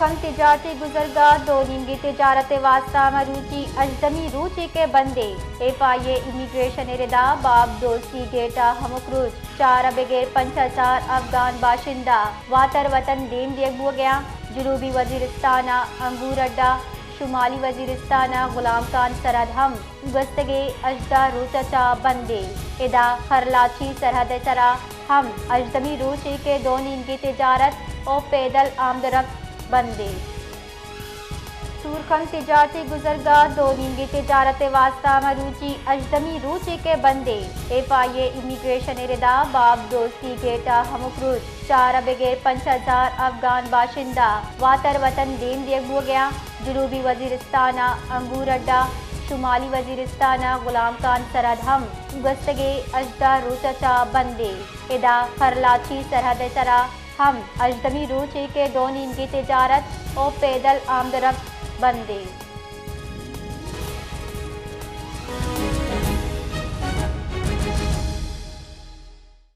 सूरखंड तिजारती गुजरगाह दो नींगी तिजारत वास्ता मरूची अजदमी रूची के बंदे FIA इमिग्रेशन इरदा बाब दोस्ती गेटा हमक्रूज 4 बगैर 5000 अफगान बाशिंदा वातर वतन देम दिया गया जनूबी वजीरिस्ताना अंगूर अड्डा शुमाली वजीरिस्ताना गुलाम खान सरहद हम गस्तगे अजदा रूचचा बंदे इदा खरलाची सरहद चरा हम अजदमी रूची के दो नींगी तिजारत और पैदल आमदरफ्त बंदे सूरखंड तिजारती गुजरगाह दो नींगी तिजारत वास्ता मरूची अजदमी रूची के बंदे FIA इमिग्रेशन इरदा बाब दोस्ती गेटा हमक्रूज 4 बगैर 5000 अफगान बाशिंदा वातर वतन देम दिया गया जनूबी वजीरिस्ताना अंगूर अड्डा शुमाली वजीरिस्ताना गुलाम खान सरहद हम गस्तगे अजदा रूचचा बंदे इदा खरलाची सरहद चरा हम अजदमी रूची के दो नींगी तिजारत और पैदल आमदरफ्त बंदे।